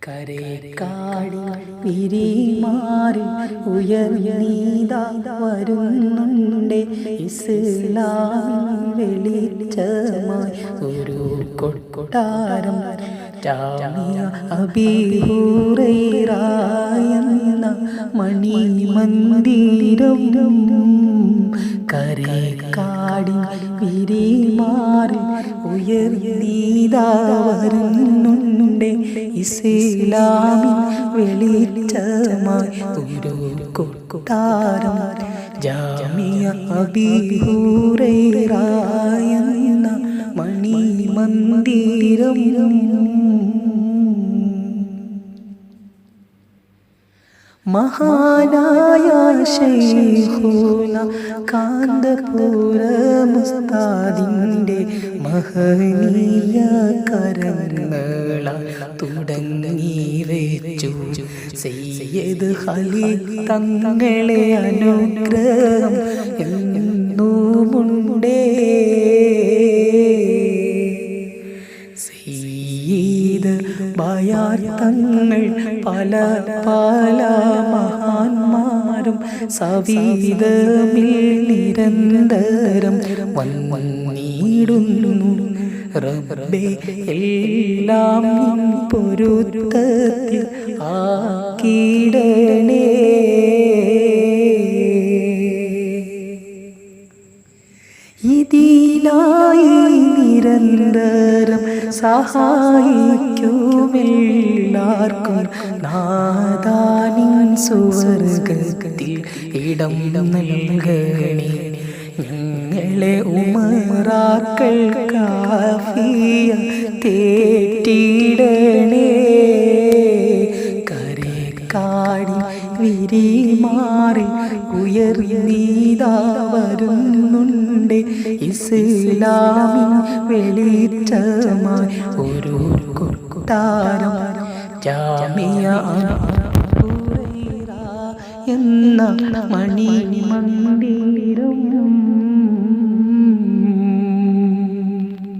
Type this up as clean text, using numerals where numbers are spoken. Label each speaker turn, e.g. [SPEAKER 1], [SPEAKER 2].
[SPEAKER 1] കരേക്കാടി വിരിമാറി ഉയർന്നീതാ വരുന്നുണ്ടേ ഇസ്ലാമിൻ വെളിച്ചമായി ഒരു കൊട്ടാരം ജാമിഅ അബീ ഹുറൈറ എന്ന മണിമന്ദിരം കരേക്കാടി വിരിമാറി ഉയർന്നീതാ വരുന്നുണ്ടേ ഇസ്ലാമിൻ വെളിച്ചമായി ഒരു കൊട്ടാരം ജാമിഅ അബീ ഹുറൈറ എന്ന മണിമന്ദിരം മഹാനായ ശൈഖുന കാന്തപുരം ഉസ്താദിന്റെ മഹനീയ കരങ്ങളാൽ തുടങ്ങി വെച്ചു സയ്യിദ് ഖലീൽ തങ്ങളെ അനുഗ്രഹം എന്നുമുണ്ടേ. സയ്യിദ് ബയാർ തങ്ങൾ പല പല മഹാന്മാരും സവിധമിൽ നിരന്തരം വന്നിടുന്നു. റബ്ബേ എല്ലാം നിൻ പൊരുത്തത്തിൽ ആക്കിയിടണേ. ഇതിനായി നിരന്തരം സഹായിക്കുമെല്ലാവർക്കും നാദാനിൻ സുവർഗത്തിൽ ഇടം നൽകണേ. ഞങ്ങളെ ഉമറാക്കൾ കാഫിയ തേറ്റിടണേ. കരേക്കാടി വിരിമാറി ഉയർന്നീതാ വരുന്നുണ്ടേ ഇസ്ലാമിൻ വെളിച്ചമായി ഒരു കൊട്ടാരം ജാമിഅ ഹുറൈറ എന്ന മണിമന്ദിരം.